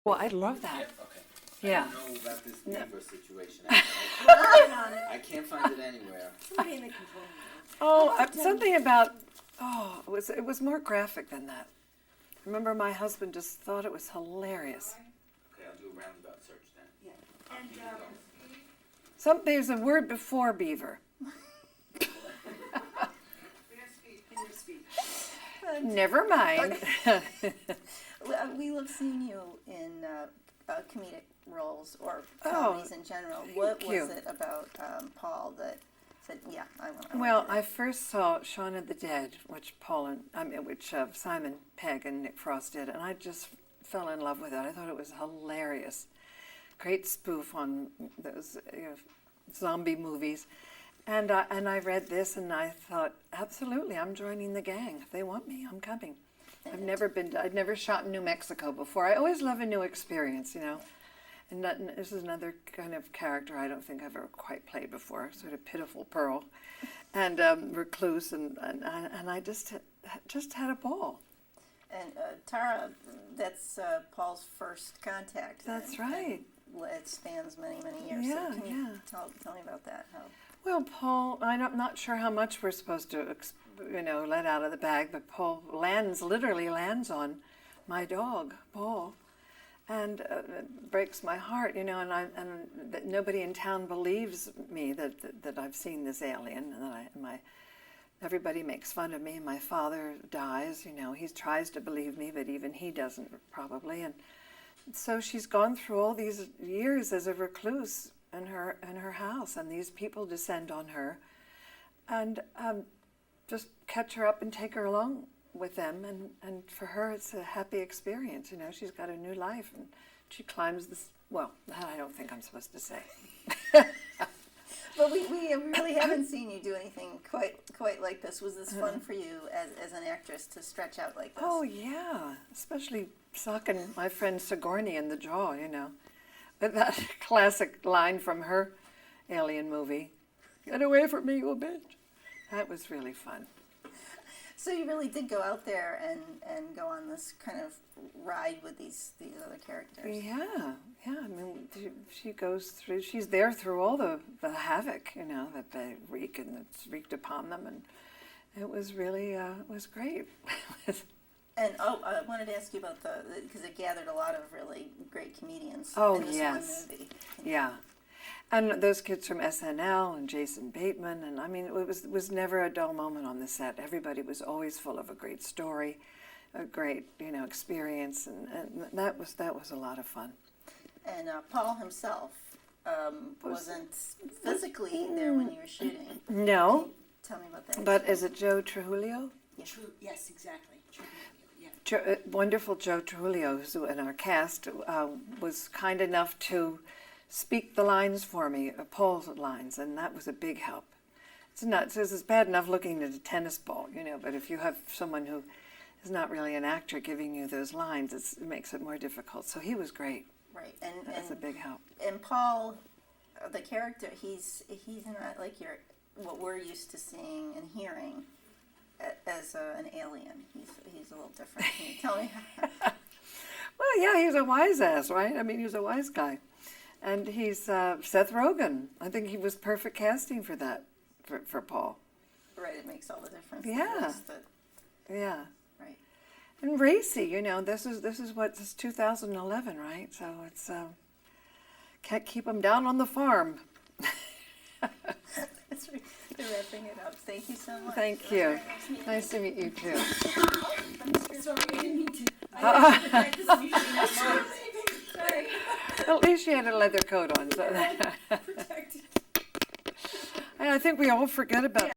Well, I'd love that. Okay. Yeah. I don't know about this beaver situation. I can't find it anywhere. Somebody in the control room. Oh, something about, it was more graphic than that. I remember my husband just thought it was hilarious. Okay, I'll do a roundabout search then. Yeah. And There's a word before beaver. Never mind. We love seeing you in comedic roles or comedies in general. What was it about Paul that said, "Yeah, I want"? Well, I first saw Shaun of the Dead, which Simon Pegg and Nick Frost did, and I just fell in love with it. I thought it was hilarious. Great spoof on those zombie movies. And I read this and I thought, absolutely, I'm joining the gang. If they want me, I'm coming. I'd never shot in New Mexico before. I always love a new experience, And this is another kind of character I don't think I've ever quite played before, sort of pitiful Pearl, and recluse, and I just had a ball. And Tara, that's Paul's first contact. That's right. And it spans many, many years. Yeah, so can you tell me about that? Well, Paul, I'm not sure how much we're supposed to, let out of the bag, but Paul literally lands on my dog, Paul, and it breaks my heart, and that nobody in town believes me that I've seen this alien, and that everybody makes fun of me, and my father dies, he tries to believe me, but even he doesn't probably, and so she's gone through all these years as a recluse in her house, and these people descend on her and just catch her up and take her along with them, and for her it's a happy experience. She's got a new life, and she climbs this, well, that I don't think I'm supposed to say. But we really haven't seen you do anything quite like this. Was this fun for you as an actress to stretch out like this? Oh yeah, especially socking my friend Sigourney in the jaw, But that classic line from her Alien movie, "Get away from me, you bitch." That was really fun. So you really did go out there and go on this kind of ride with these other characters. Yeah. I mean, she's there through all the havoc, that they wreak and that's wreaked upon them, and it was really, it was great. And I wanted to ask you about because it gathered a lot of really great comedians in this yes. one movie. Yeah. And those kids from SNL and Jason Bateman, and I mean, it was never a dull moment on the set. Everybody was always full of a great story, a great experience, and that was a lot of fun. And Paul himself wasn't physically there when you were shooting. No. Can you tell me about that? But is it Joe Trujillo? Yes, exactly. Trujillo, yeah. Wonderful Joe Trujillo, who in our cast was kind enough to speak the lines for me, Paul's lines, and that was a big help. It's bad enough looking at a tennis ball, but if you have someone who is not really an actor giving you those lines, it makes it more difficult. So he was great. Right, that's a big help. And Paul, the character, he's not like what we're used to seeing and hearing as an alien. He's a little different. Can you tell me? Well, yeah, he's a wise ass, right? I mean, he's a wise guy. And he's Seth Rogen. I think he was perfect casting for that, for Paul. Right, it makes all the difference. Yeah. Yeah. Right. And racy, this is what, it's 2011, right? So it's, can't keep them down on the farm. That's right. They're wrapping it up. Thank you so much. Thank you. Nice to meet you, too. Sorry, I didn't mean to. Sorry. At least she had a leather coat on. So Protected. I think we all forget about